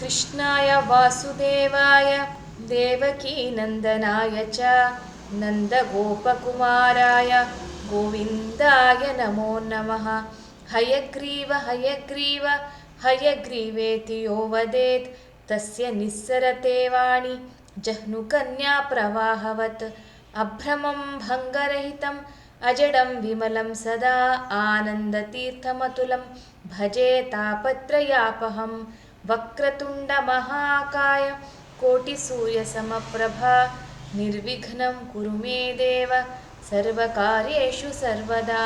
कृष्णाय वासुदेवाय देवकीनन्दनाय च नन्दगोपकुमाराय गोविन्दाय नमो नमः। हयग्रीव हयग्रीव हयग्रीवेति यो वदेत् तस्य निस्सरते वाणी जह्नुकन्या प्रवाहवत्। अभ्रमं भङ्गरहितम् अजडं विमलं सदा आनन्दतीर्थमतुलं भजे तापत्रयापहं। वक्रतुण्डमहाकाय कोटिसूर्यसमप्रभा निर्विघ्नं कुरु मे देव सर्वकार्येषु सर्वदा।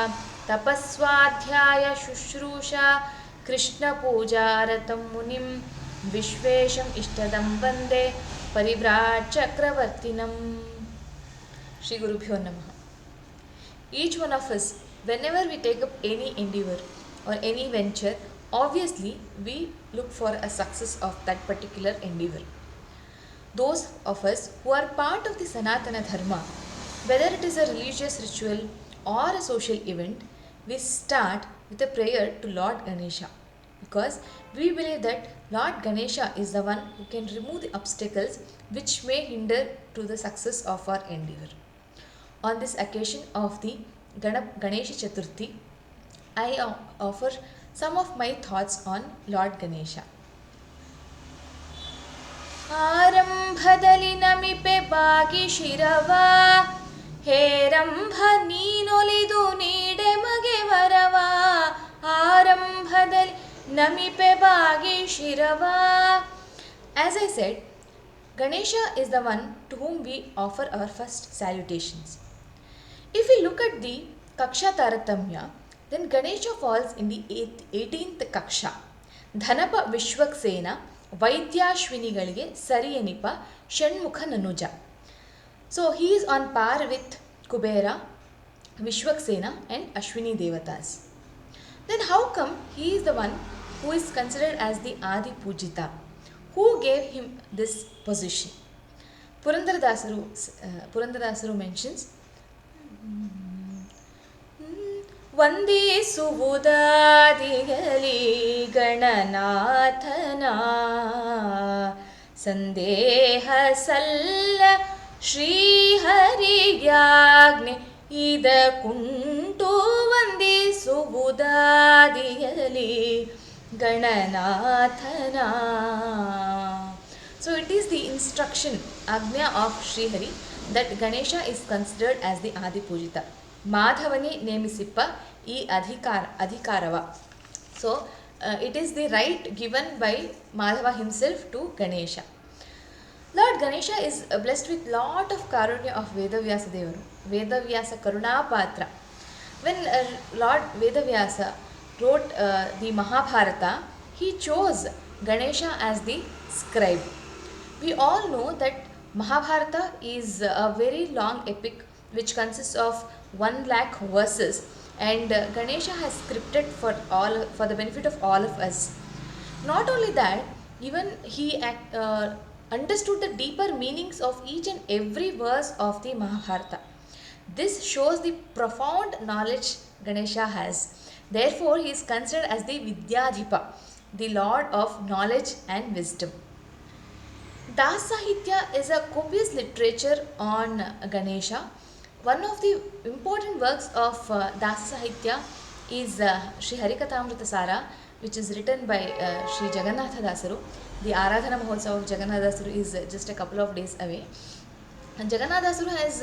तपस्वाध्याय शुश्रूषा कृष्णपूजारतं मुनिं विश्वेशम् इष्टदं वन्दे परिव्राट् चक्रवर्तिनम्। Shri Gurubhyo Namaha. Each one of us, whenever we take up any endeavor or any venture, obviously we look for a success of that particular endeavor. Those of us who are part of the Sanatana Dharma, whether it is a religious ritual or a social event, we start with a prayer to Lord Ganesha, because we believe that Lord Ganesha is the one who can remove the obstacles which may hinder to the success of our endeavor. On this occasion of the Ganesha Chaturthi, I offer some of my thoughts on Lord Ganesha. ಆರಂಭದಲ್ಲಿ ನಮಿಪೆ ಬಾಗಿ ಶಿರವ ಹೇರಂಭ ನೀನೊಲಿದು ನೀಡೆ ಮಗೆ ವರವ. ಆರಂಭದಲ್ಲಿ ನಮಿಪೆ ಬಾಗಿ ಶಿರವ. As I said, Ganesha is the one to whom we offer our first salutations. If we look at the Kaksha Taratamya, then Ganesha falls in the 18th Kaksha. ಧನಪ Vishvaksena ವೈದ್ಯಾಶ್ವಿನಿಗಳಿಗೆ ಸರಿಯನಿಪ Shanmukha ನನುಜ. So he is on par with Kubera, Vishwaksena and Ashwini Devatas. Then how come he is the one who is considered as the Adi Pujita? Who gave him this position? Purandarasaru mentions, ವಂದಿಸುವುದಾದಿಗಲಿ ಗಣನಾಥನ ಸಂದೇಹ ಸಲ್ಲ ಶ್ರೀಹರಿಯಾಜ್ಞೆ ಇದಕ್ಕುಂಟು ವಂದಿಸುವುದಾದಿಗಲಿ ಗಣನಾಥನ. So it is the instruction, Agnya of Sri Hari, that Ganesha is considered as the Adi Pujita. ಮಾಧವನೇ ನೇಮಿಸಿಪ್ಪ ಈ ಅಧಿಕಾರವ. So it is the right given by Madhava himself to Ganesha. Lord Ganesha is blessed with lot of karunya of Vedavyasa Devaru. Vedavyasa Karunapatra. When Lord Vedavyasa wrote the Mahabharata, he chose Ganesha as the scribe. We all know that Mahabharata is a very long epic which consists of 1 lakh verses, and Ganesha has scripted for the benefit of all of us. Not only that, even he understood the deeper meanings of each and every verse of the Mahabharata. This shows the profound knowledge Ganesha has. Therefore, he is considered as the Vidyadhipa, the lord of knowledge and wisdom. Das Sahitya is a copious literature on Ganesha. One of the important works of Das Sahitya is Sri Harikatamrita Sara, which is written by Sri Jagannatha Dasaru. The Aradhana Mahotsava of Jagannatha Dasaru is just a couple of days away. And Jagannatha Dasaru has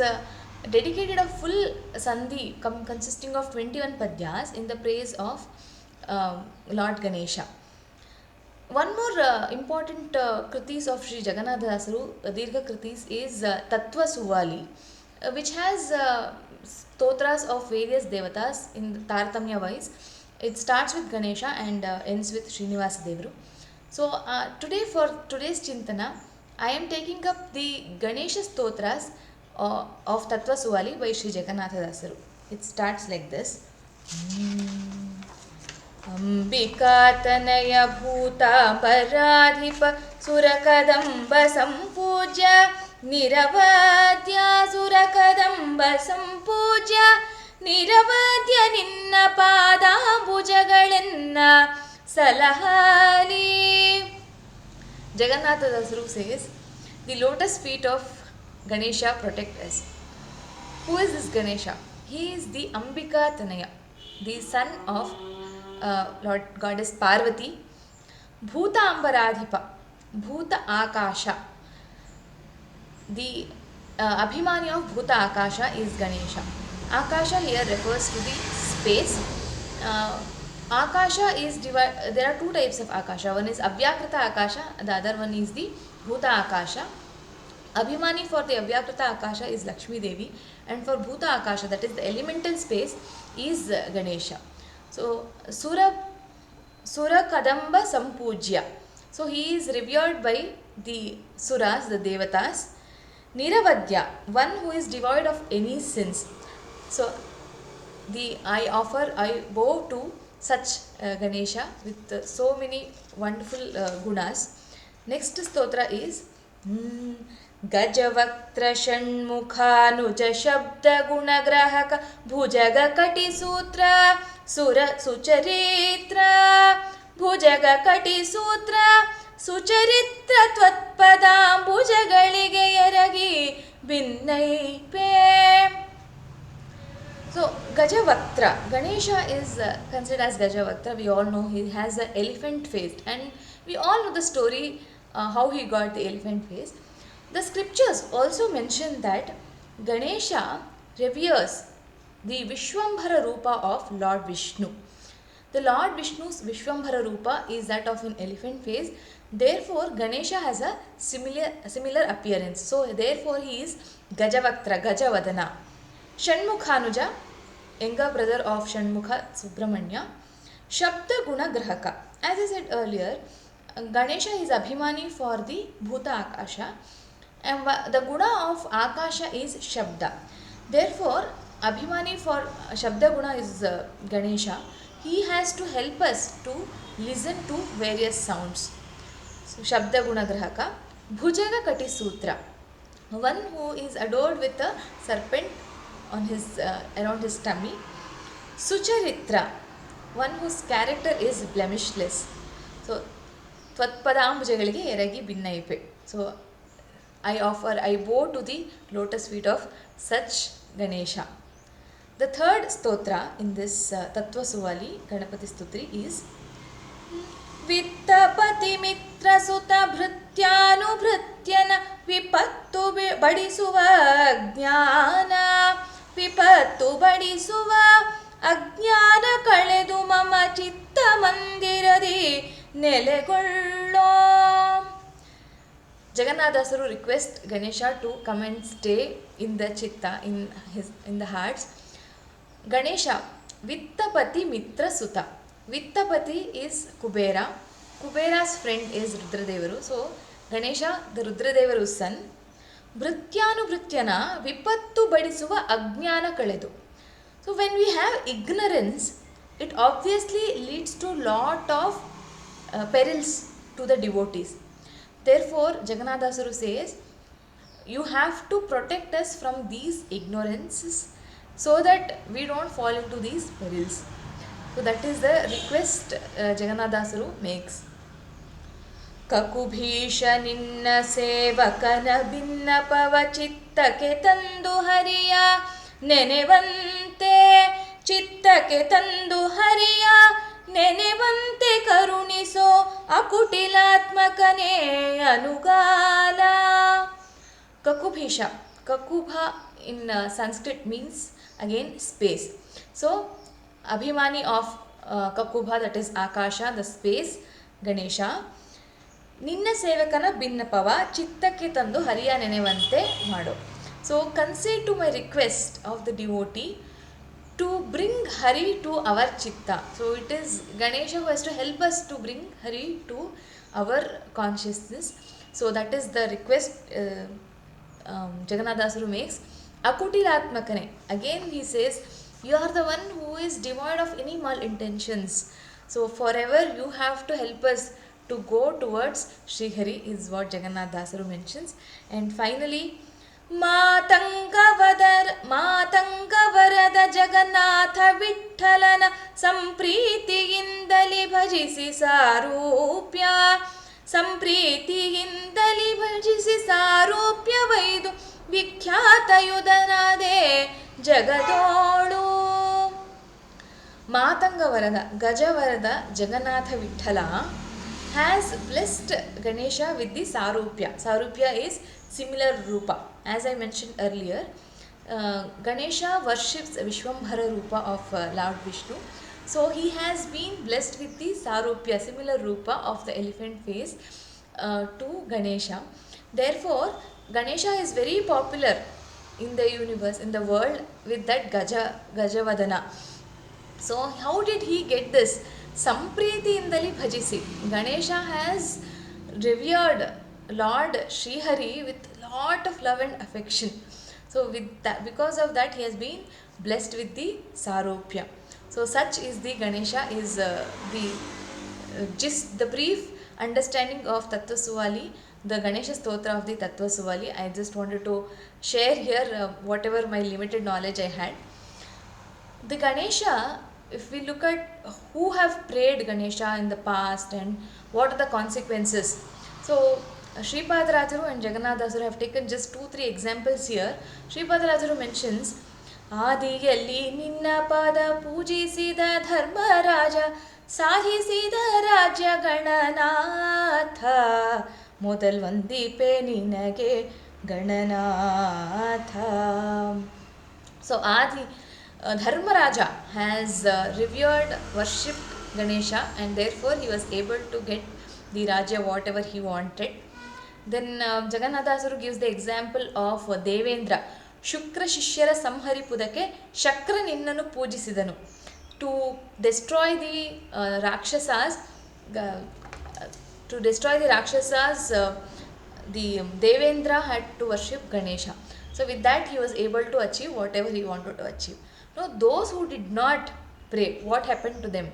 dedicated a full Sandhi consisting of 21 padyas in the praise of Lord Ganesha. One more important kritis of Sri Jagannatha Dasaru, Dirgha kritis, is Tattva Suvali, which has stotras of various devatas in Taratamya wise. It starts with Ganesha and ends with Srinivasa Devaru. So today, for today's Chintana, I am taking up the Ganesha stotras of Tattva Suvali by Sri Jagannatha Dasaru. It starts like this. Ambikatanaya ಭೂತಾಪರಾಧಿಪ ಸುರಕದಂಬ ಸಂಪೂಜ್ಯ ನಿರವದ್ಯ ಸುರಕದಂಬ ಸಂಪೂಜ್ಯ ನಿರವದ್ಯ ನಿನ್ನ ಪಾದಾಂಬುಜಗಳೆನ್ನ ಸಲಹಾಲಿ. Jagannatha Dasru says, the lotus feet of Ganesha protect us. Who is this Ganesha? He is the Ambika Tanaya, the son of Lord Goddess Parvati, Bhuta Ambaradhipa, Bhuta Akasha. The Abhimani of Bhuta Akasha is Ganesha. Akasha here refers to the space. Akasha is divided. There are two types of Akasha. One is Avyakrita Akasha, the other one is the Bhuta Akasha. Abhimani for the Avyakrita Akasha is Lakshmi Devi, and for Bhuta Akasha, that is the elemental space, is Ganesha. So Sura Kadamba Sampujya. So he is revered by the Suras, the Devatas. Niravadya, one who is devoid of any sins. So I bow to such Ganesha with so many wonderful gunas. Next stotra is Gajavaktra Shanmukhanuja Shabda Gunagrahaka Bhujaga Kati Sutra Sura Sucharitra Bhujaga Kati Sutra Sucharitra Twatpadam Bhujaಗಳಿಗೆ ಎರಗಿ ಭಿನ್ನೈಪೆ. So Gajavaktra, Ganesha is considered as Gajavaktra. We all know he has an elephant face, and we all know the story how he got the elephant face. The scriptures also mention that Ganesha reveres the Vishwambhara Rupa of Lord Vishnu. The Lord Vishnu's Vishwambhara Rupa is that of an elephant face. Therefore, Ganesha has a similar appearance. So, therefore, he is Gajavaktra, Gajavadana. Shanmukhanuja, younger brother of Shanmukha Subramanya. Shabda Guna Grahaka. As I said earlier, Ganesha is Abhimani for the Bhuta Akasha, and the Guna of Akasha is Shabda. Therefore, Abhimani for Shabda Guna is Ganesha. He has to help us to listen to various sounds. So, Shabda Guna Grahaka. Bhujaga Kati Sutra, one who is adored with a serpent on his around his tummy. Sucharitra, one whose character is blemishless. So, Tvatpadambhujaಗಳಿಗೆ ಎರಗಿ ಭಿನ್ನೈಪೆ. So, I bow to the lotus feet of such Ganesha. The third stotra in this Tattva Suvali, Ganapati Stutri, is Vittapati Mitra Sutta Bhrityanu Vipattu Badisuva Jnana Vipattu Badisuva Ajnana Kaledu Mama Chitta Mandiradi Nelegollo. Jagannathasaru requests Ganesha to come and stay in the chitta, in the hearts. Ganesha, Vittapati Mitra Sutta. Vittapati is Kubera. Kubera's friend is Rudradevaru. So, Ganesha, the Rudradevaru's son. Bhrityanu Bhrityana Vipattu Badisuva Ajnana Kaledu. So, when we have ignorance, it obviously leads to lot of perils to the devotees. Therefore, Jagannathasaru says, you have to protect us from these ignorances so that we don't fall into these perils. So that is the request Jagannathasaru makes. Kakubhisha ninna sevakana binna pavachittake tandu hariya nenevante chittake tandu hariya ನೆನೆವಂತೆ ಕರುಣಿಸೋ ಅಕುಟಿಲಾತ್ಮಕನೇ ಅನುಗಾಲ. Kakubhisha. Kakubha in Sanskrit means again space. So, Abhimani of Kakubha, that is Akasha, the space, Ganesha. Ninna sevakana binnapava chittake tandu hariya nenevante mado. So, concede to my request of the devotee to bring Hari to our chitta. So it is Ganesha who has to help us to bring Hari to our consciousness. So that is the request Jagannathasaru makes. Akutilatmakane. Again he says, you are the one who is devoid of any malintentions. So forever you have to help us to go towards Sri Hari, is what Jagannathasaru mentions. And finally, ಮಾತಂಗವರದ Jagannath ವಿಠಲನ ಸಂಪ್ರೀತಿಯಿಂದಲಿ ಭಜಿಸಿ ಸಾರೂಪ್ಯ ಸಂಪ್ರೀತಿಯಿಂದಲಿ ಭಜಿಸಿ ಸಾರೂಪ್ಯವೈದು ವಿಖ್ಯಾತಯುಧನಾದೆ ಜಗದೋಳು. ಮಾತಂಗವರದ ಗಜವರದ Jagannath Vittala has blessed Ganesha with the Sarupya. Sarupya is similar Rupa. As I mentioned earlier, Ganesha worships Vishwambhara Rupa of Lord Vishnu. So he has been blessed with the Sarupya, similar Rupa of the elephant face to Ganesha. Therefore, Ganesha is very popular in the universe, in the world, with that Gajavadana. So how did he get this? Sampriti-indali bhajisi. Ganesha has revered Lord Srihari with lot of love and affection. So with that, because of that, he has been blessed with the Sarupya. So such is the Ganesha, is just the brief understanding of Tattvasuvali, the Ganesha Stotra of the Tattvasuvali. I just wanted to share here whatever my limited knowledge I had. The Ganesha, if we look at who have prayed Ganesha in the past and what are the consequences. So Sripadarajaru and Jagannathasaru have taken just 2-3 examples here. Sripadarajaru mentions, ಆದಿಯಲ್ಲಿ ನಿನ್ನ ಪಾದ ಪೂಜಿಸಿದ ಧರ್ಮರಾಜ ಸಾಧಿಸಿದ ರಾಜ್ಯ ಗಣನಾಥ ಮೊದಲ್ ವಂದಿಪೆ ನಿನಗೆ Gananatha. So Adi Dharmaraja has revered, worshipped Ganesha, and therefore he was able to get the Rajya whatever he wanted. Then Jagannathasaru gives the example of Devendra. Shukra Shishyara Samharipudake Shakra Ninnanu Pujisidanu. To destroy the Rakshasas, the Devendra had to worship Ganesha. So with that he was able to achieve whatever he wanted to achieve. Now those who did not pray, what happened to them?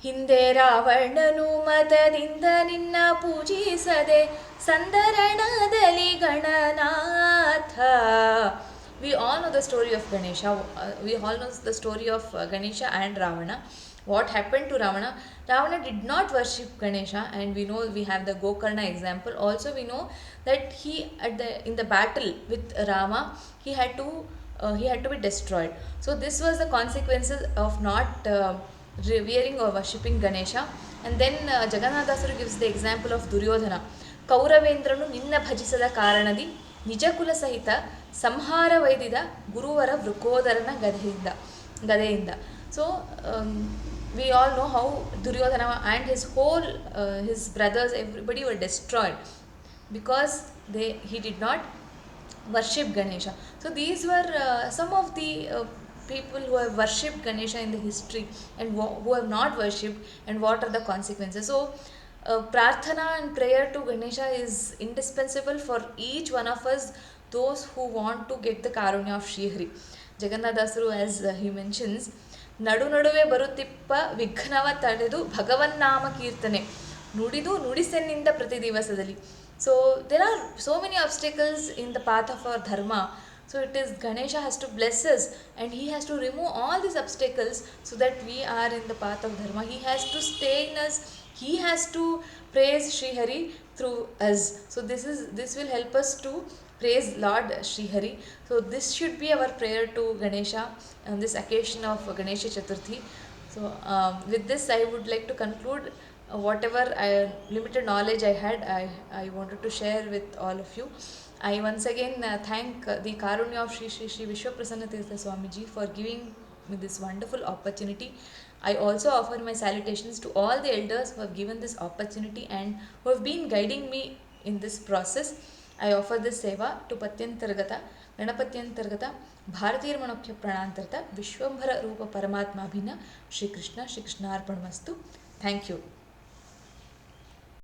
ಹಿಂದೆ ರಾವಣನು ಮತದಿಂದ ನಿನ್ನ ಪೂಜಿಸದೆ ಸಂದರಣದಲ್ಲಿ Gananatha. We all know the story of Ganesha. We all know the story of Ganesha and Ravana. What happened to Ravana? Ravana did not worship Ganesha, and we know we have the Gokarna example. Also we know that he in the battle with Rama, he had to be destroyed. So this was the consequences of not revering or worshipping Ganesha. And then Jagannathasaru gives the example of Duryodhana. ಕೌರವೇಂದ್ರನು ನಿನ್ನ ಭಜಿಸದ ಕಾರಣದಿ ನಿಜಕುಲ ಸಹಿತ ಸಂಹಾರವೈದಿದ ಗುರುವರ ವೃಕೋದರನ ಗದೆಯಿಂದ. So we all know how Duryodhana and his brothers, everybody were destroyed because he did not worship Ganesha. So these were some of the people who have worshipped Ganesha in the history and who have not worshipped, and what are the consequences. So prarthana and prayer to Ganesha is indispensable for each one of us, those who want to get the karunya of Srihari. Jagannathasaru, as he mentions, ನಡು ನಡುವೆ ಬರುತ್ತಿಪ್ಪ ವಿಘ್ನವ ತಡೆದು ಭಗವನ್ನಾಮ ಕೀರ್ತನೆ ನುಡಿದು ನುಡಿಸೆನ್ನಿಂದ ಪ್ರತಿ ದಿವಸದಲ್ಲಿ. So there are so many obstacles in the path of our dharma. So it is Ganesha has to bless us, and he has to remove all these obstacles so that we are in the path of dharma. He has to stay in us. He has to praise Srihari through us. So this will help us to praise Lord Srihari. So this should be our prayer to Ganesha on this occasion of Ganesha Chaturthi. So with this I would like to conclude whatever limited knowledge I had. I wanted to share with all of you. I once again thank the Karunya of Shri Vishwaprasanna Tirtha Swamiji for giving me this wonderful opportunity. I also offer my salutations to all the elders who have given this opportunity and who have been guiding me in this process. I offer this seva to Patyantargata, Ganapatyantargata, Bharatiyamanokya Pranantarta, Vishwambhara Rupa Paramatma Abhina, Shri Krishna Arpanamastu. Thank you.